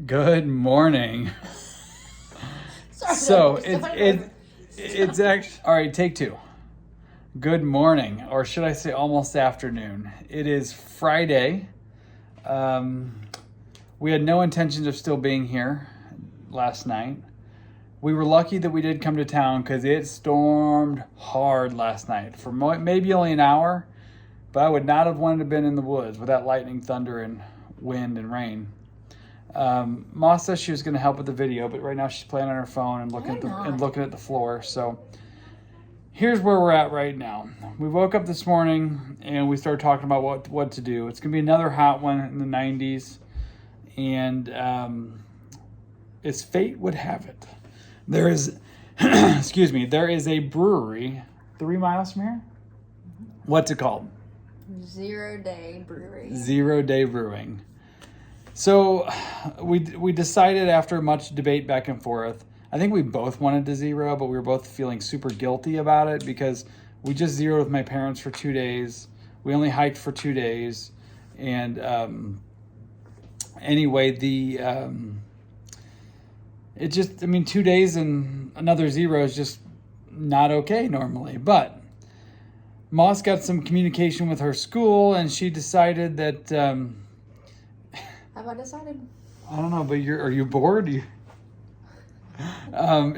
Good morning. It's actually all right. Take two. Good morning, or should I say almost afternoon? It is Friday. We had no intentions of still being here last night. We were lucky that we did come to town because it stormed hard last night for maybe only an hour, but I would not have wanted to have been in the woods with that lightning, thunder, and wind and rain. Ma says she was going to help with the video, but right now she's playing on her phone and looking at the floor. So here's where we're at right now. We woke up this morning and we started talking about what to do. It's going to be another hot one in the 90s, and as fate would have it, there is there is a brewery 3 miles from here. What's it called? 0 Day Brewery. 0 Day Brewing. So we decided after much debate back and forth, I think we both wanted to zero, but we were both feeling super guilty about it because we just zeroed with my parents for 2 days. We only hiked for 2 days. And anyway, 2 days and another zero is just not okay normally. But Moss got some communication with her school, and she decided that... Have I decided? I don't know, but are you bored?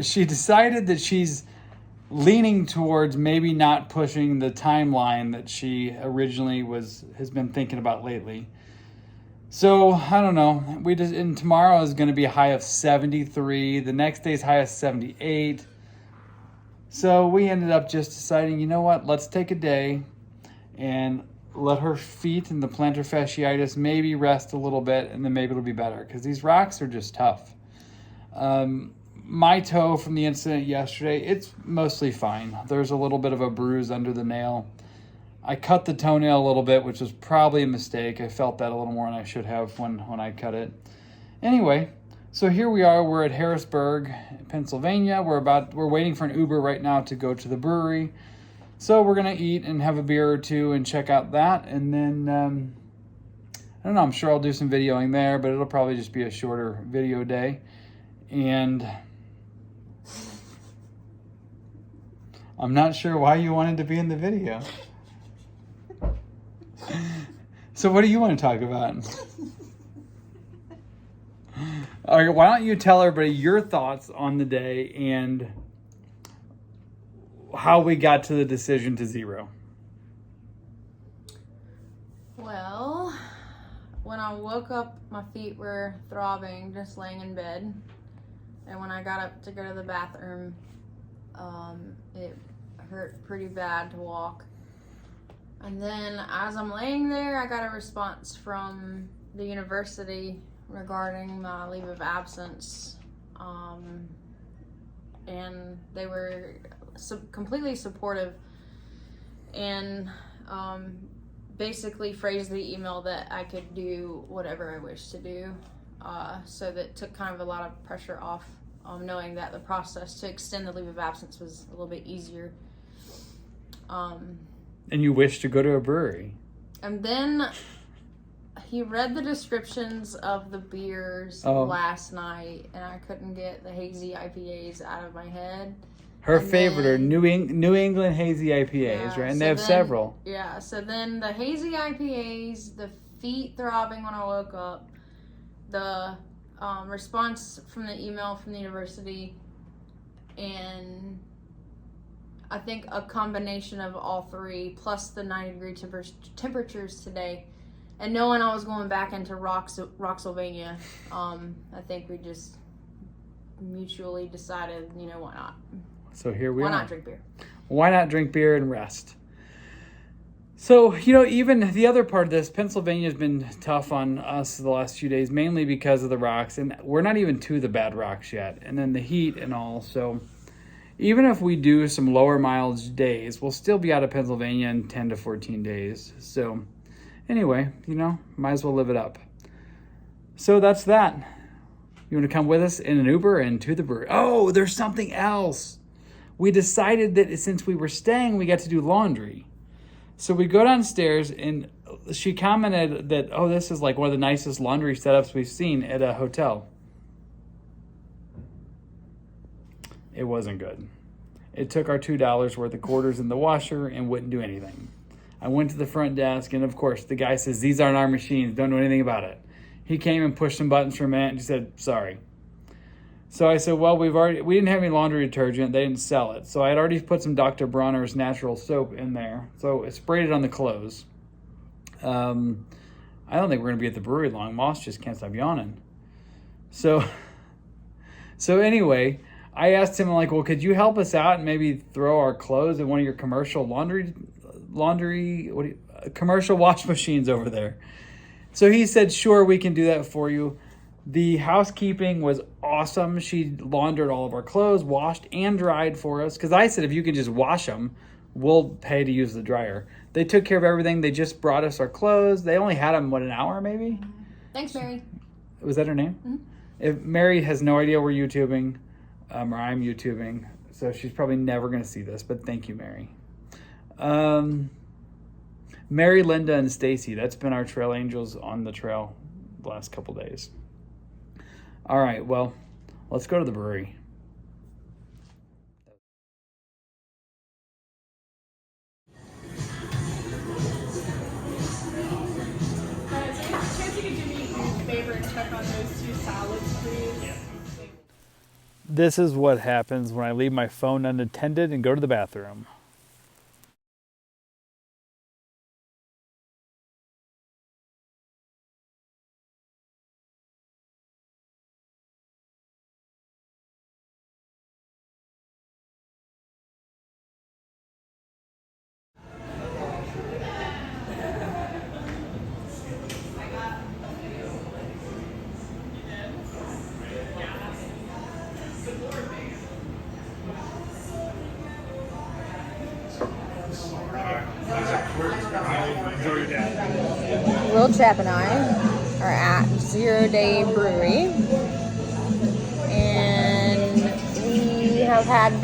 She decided that she's leaning towards maybe not pushing the timeline that she originally has been thinking about lately. So I don't know. And tomorrow is going to be a high of 73. The next day's high of 78. So we ended up just deciding, you know what? Let's take a day and let her feet and the plantar fasciitis maybe rest a little bit, and then maybe it'll be better because these rocks are just tough. My toe from the incident yesterday, it's mostly fine. There's a little bit of a bruise under the nail. I cut the toenail a little bit, which was probably a mistake. I felt that a little more than I should have when I cut it. Anyway, so here we are. We're at Harrisburg, Pennsylvania. We're waiting for an Uber right now to go to the brewery. So we're going to eat and have a beer or two and check out that. And then, I don't know, I'm sure I'll do some videoing there, but it'll probably just be a shorter video day. And I'm not sure why you wanted to be in the video. So what do you want to talk about? All right, why don't you tell everybody your thoughts on the day and how we got to the decision to zero. Well, when I woke up, my feet were throbbing just laying in bed. And when I got up to go to the bathroom, it hurt pretty bad to walk. And then as I'm laying there, I got a response from the university regarding my leave of absence. And they were completely supportive and basically phrased the email that I could do whatever I wished to do. So that took kind of a lot of pressure off, knowing that the process to extend the leave of absence was a little bit easier. And you wish to go to a brewery. And then he read the descriptions of the beers last night, and I couldn't get the hazy IPAs out of my head. Her favorite are New England hazy IPAs, right? And they have several. Yeah, so then the hazy IPAs, the feet throbbing when I woke up, the response from the email from the university, and I think a combination of all three, plus the 90-degree temperatures today, and knowing I was going back into Rocksylvania, I think we just mutually decided, why not? So here we are. Why not drink beer? Why not drink beer and rest? So, even the other part of this, Pennsylvania has been tough on us the last few days, mainly because of the rocks. And we're not even to the bad rocks yet. And then the heat and all. So even if we do some lower mileage days, we'll still be out of Pennsylvania in 10 to 14 days. So anyway, might as well live it up. So that's that. You want to come with us in an Uber and to the brewery? Oh, there's something else. We decided that since we were staying, we got to do laundry. So we go downstairs, and she commented that, oh, this is like one of the nicest laundry setups we've seen at a hotel. It wasn't good. It took our $2 worth of quarters in the washer and wouldn't do anything. I went to the front desk, and of course, the guy says, these aren't our machines, don't know anything about it. He came and pushed some buttons for a minute, and he said, sorry. So I said, well, we didn't have any laundry detergent. They didn't sell it. So I had already put some Dr. Bronner's natural soap in there. So I sprayed it on the clothes. I don't think we're going to be at the brewery long. Moss just can't stop yawning. So anyway, I asked him, like, well, could you help us out and maybe throw our clothes in one of your commercial commercial wash machines over there? So he said, sure, we can do that for you. The housekeeping was awesome. She laundered all of our clothes, washed and dried for us. Because I said, if you can just wash them, we'll pay to use the dryer. They took care of everything. They just brought us our clothes. They only had them, an hour maybe? Thanks, Mary. Was that her name? Mm-hmm. If Mary has no idea we're YouTubing, or I'm YouTubing, so she's probably never going to see this, but thank you, Mary. Mary, Linda, and Stacy. That's been our trail angels on the trail the last couple days. All right, well, let's go to the brewery. This is what happens when I leave my phone unattended and go to the bathroom. Lil'Chap and I are at 0 Day Brewery, and we have had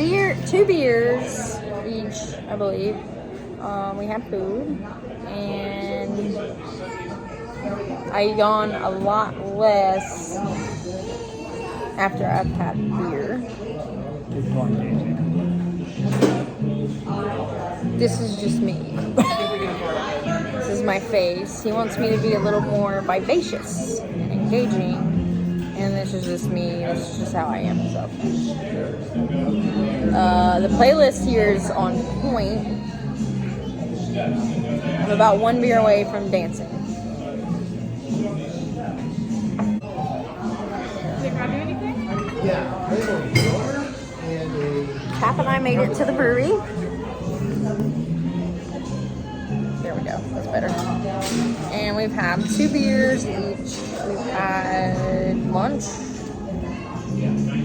2 beers each, I believe. We had food, and I yawn a lot less after I've had beer. This is just me. This is my face. He wants me to be a little more vivacious and engaging, and this is just me. This is just how I am. So, the playlist here is on point. I'm about 1 beer away from dancing. Did I do anything? Cap and I made it to the brewery. There we go. That's better. And we've had 2 beers each. We've had lunch.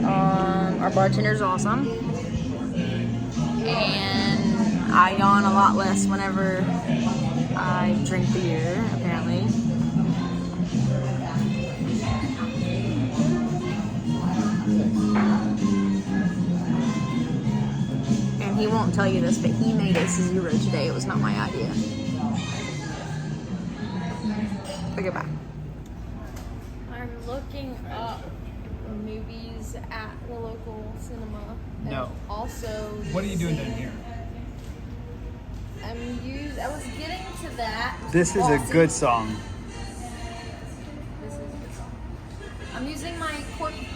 Our bartender's awesome. And I yawn a lot less whenever I drink beer, apparently. And he won't tell you this, but he made it 0 today. It was not my idea. Okay, bye. I'm looking up movies at the local cinema. No. Also, What are you doing down here? I was getting to that. This is a good song. This is a good song. I'm using my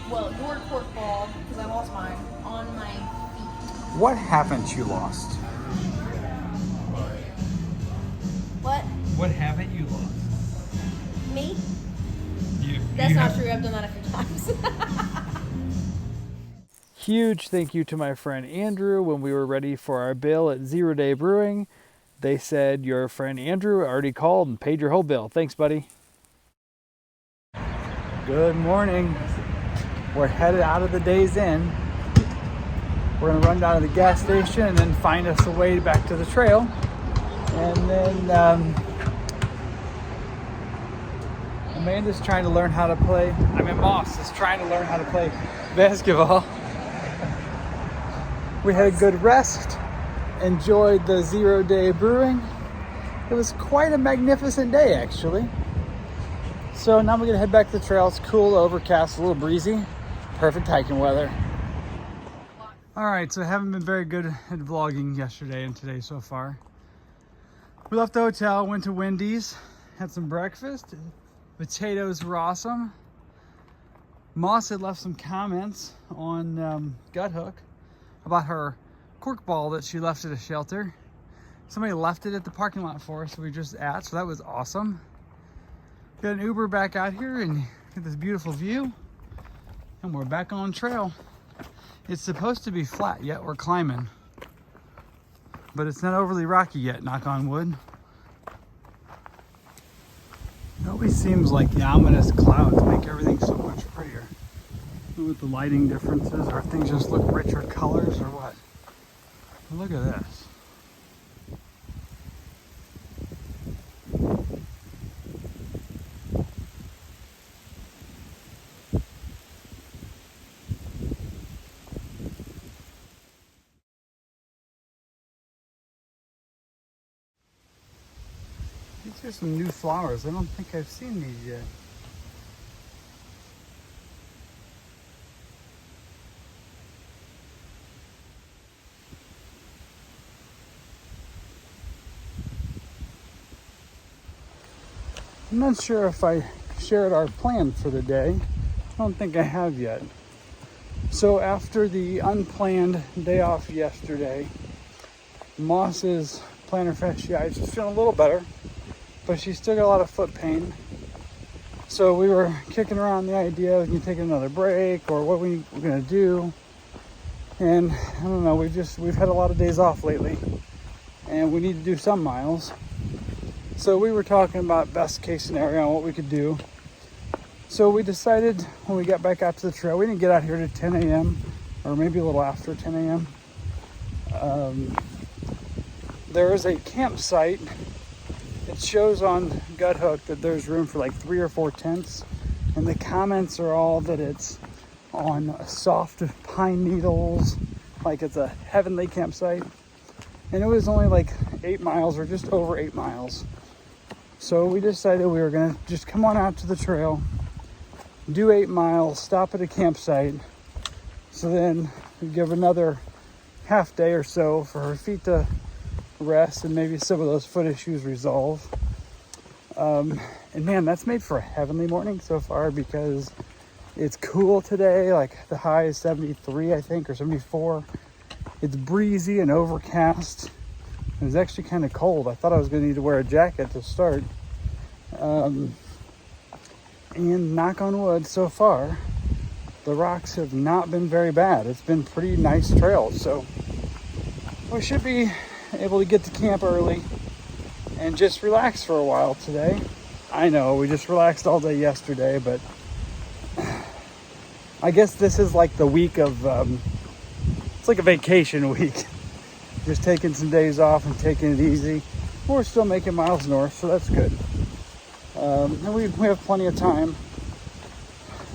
your cork ball, because I lost mine, on my feet. What haven't you lost? What? What haven't you lost? Me? You. That's not true. I've done that a few times. Huge thank you to my friend Andrew. When we were ready for our bill at 0 Day Brewing, they said your friend Andrew already called and paid your whole bill. Thanks, buddy. Good morning. We're headed out of the Days Inn. We're going to run down to the gas station and then find us a way back to the trail. And then Amanda's trying to learn how to play. Moss is trying to learn how to play basketball. We had a good rest, enjoyed the 0 Day Brewing, It was quite a magnificent day, actually. So now we're gonna head back to the trail. It's cool, overcast, a little breezy. Perfect hiking weather. All right, so I haven't been very good at vlogging yesterday and today so far. We left the hotel, went to Wendy's, had some breakfast. Potatoes were awesome. Moss had left some comments on Gut Hook about her cork ball that she left at a shelter. Somebody left it at the parking lot for us, so we just at, so that was awesome. Got an Uber back out here and get this beautiful view, and we're back on trail. It's supposed to be flat, yet we're climbing, but it's not overly rocky yet, knock on wood. It always seems like the ominous clouds make everything so much prettier. I don't know what the lighting differences, or if things just look richer colors or what. But look at this. These are some new flowers. I don't think I've seen these yet. I'm not sure if I shared our plan for the day. I don't think I have yet. So after the unplanned day off yesterday, Moss's plantar fasciitis is feeling a little better, but she's still got a lot of foot pain. So we were kicking around the idea of taking another break or what we were gonna do. And I don't know, we've had a lot of days off lately and we need to do some miles. So we were talking about best case scenario and what we could do. So we decided when we got back out to the trail, we didn't get out here to 10 a.m. or maybe a little after 10 a.m. There is a campsite. It shows on Gut Hook that there's room for like 3 or 4 tents, and the comments are all that it's on soft pine needles, like it's a heavenly campsite. And it was only like 8 miles or just over 8 miles. So we decided we were gonna just come on out to the trail, do 8 miles, stop at a campsite. So then we give another half day or so for her feet to rest and maybe some of those foot issues resolve. And man, that's made for a heavenly morning so far because it's cool today. Like the high is 73, I think, or 74. It's breezy and overcast. It was actually kind of cold. I thought I was going to need to wear a jacket to start. And knock on wood, so far, the rocks have not been very bad. It's been pretty nice trails. So we should be able to get to camp early and just relax for a while today. I know we just relaxed all day yesterday, but I guess this is like the week of, it's like a vacation week. Just taking some days off and taking it easy. We're still making miles north, so that's good. And we have plenty of time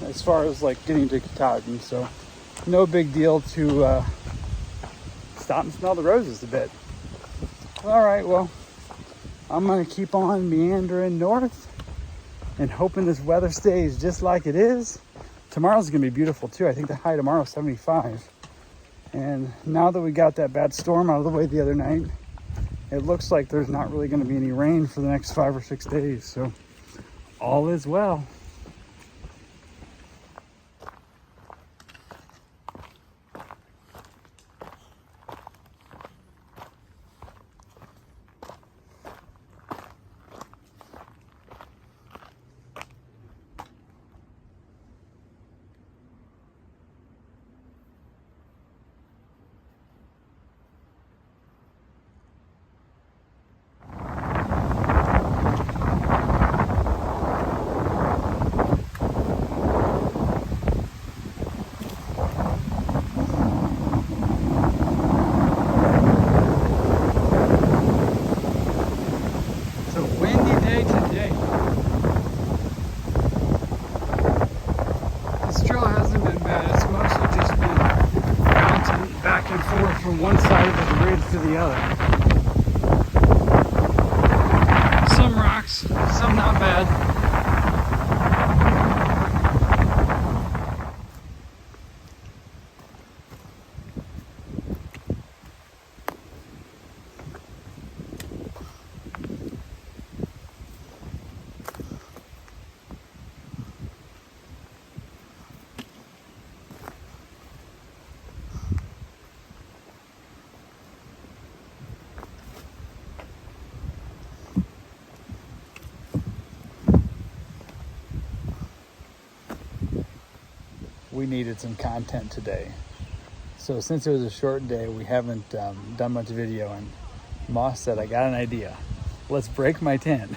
as far as like getting to Katahdin, so no big deal to stop and smell the roses a bit. All right, well, I'm gonna keep on meandering north and hoping this weather stays just like it is. Tomorrow's gonna be beautiful too. I think the high tomorrow is 75. And now that we got that bad storm out of the way the other night, it looks like there's not really going to be any rain for the next 5 or 6 days. So all is well. From one side of the ridge to the other. we needed some content today. So since it was a short day, we haven't done much video, and Moss said, I got an idea. Let's break my tent.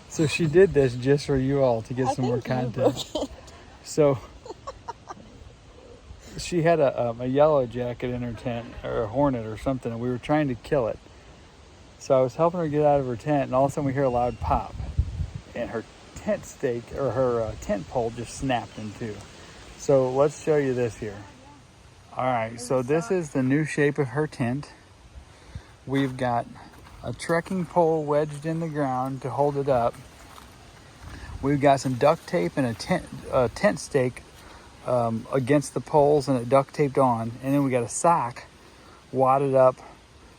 So she did this just for you all to get some more content. So she had a yellow jacket in her tent, or a hornet or something, and we were trying to kill it. So I was helping her get out of her tent, and all of a sudden we hear a loud pop, and her tent stake, or her tent pole, just snapped in two. So let's show you this here. All right, so this is the new shape of her tent. We've got a trekking pole wedged in the ground to hold it up. We've got some duct tape and a tent stake against the poles, and it duct taped on. And then we got a sock wadded up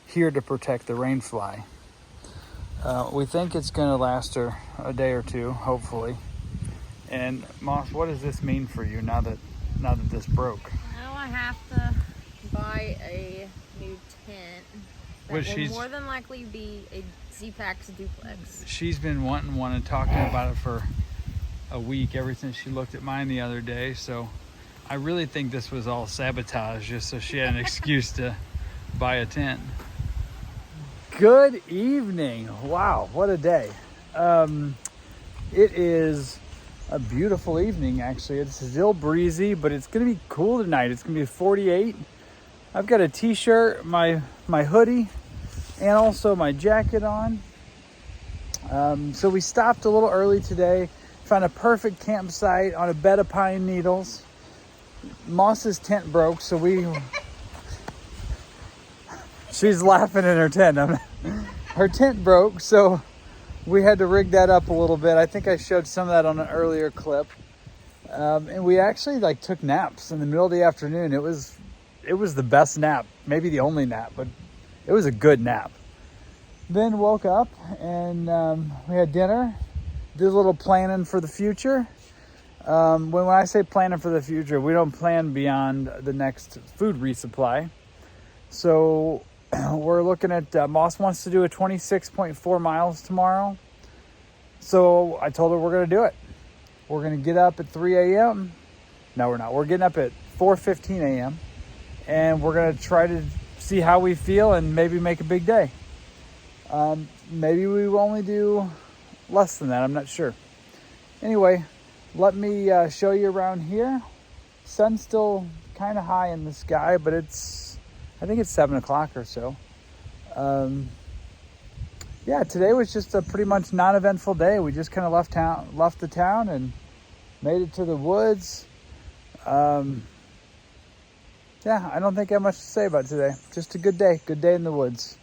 here to protect the rain fly. We think it's going to last her a day or two, hopefully. And Moss, what does this mean for you now that this broke? Now I have to buy a new tent that will more than likely be a Z-Pax duplex. She's been wanting talking about it for a week, ever since she looked at mine the other day. So I really think this was all sabotage, just so she had an excuse to buy a tent. Good evening. Wow, what a day. It is a beautiful evening, actually. It's still breezy, but it's going to be cool tonight. It's going to be 48. I've got a t-shirt, my hoodie, and also my jacket on. So we stopped a little early today, found a perfect campsite on a bed of pine needles. Moss's tent broke, so she's laughing in her tent. Her tent broke, so we had to rig that up a little bit. I think I showed some of that on an earlier clip. And we actually took naps in the middle of the afternoon. It was the best nap, maybe the only nap, but it was a good nap. Then woke up and we had dinner, did a little planning for the future. When I say planning for the future, we don't plan beyond the next food resupply. So we're looking at, Moss wants to do a 26.4 miles tomorrow. So I told her we're going to do it. We're going to get up at 3 a.m. No, we're not. We're getting up at 4:15 a.m. And we're going to try to see how we feel and maybe make a big day. Maybe we will only do less than that. I'm not sure. Anyway, let me show you around here. Sun's still kind of high in the sky, but I think it's 7 o'clock or so. Yeah, today was just a pretty much non-eventful day. We just kind of left the town and made it to the woods. Yeah, I don't think I have much to say about today. Just a good day in the woods.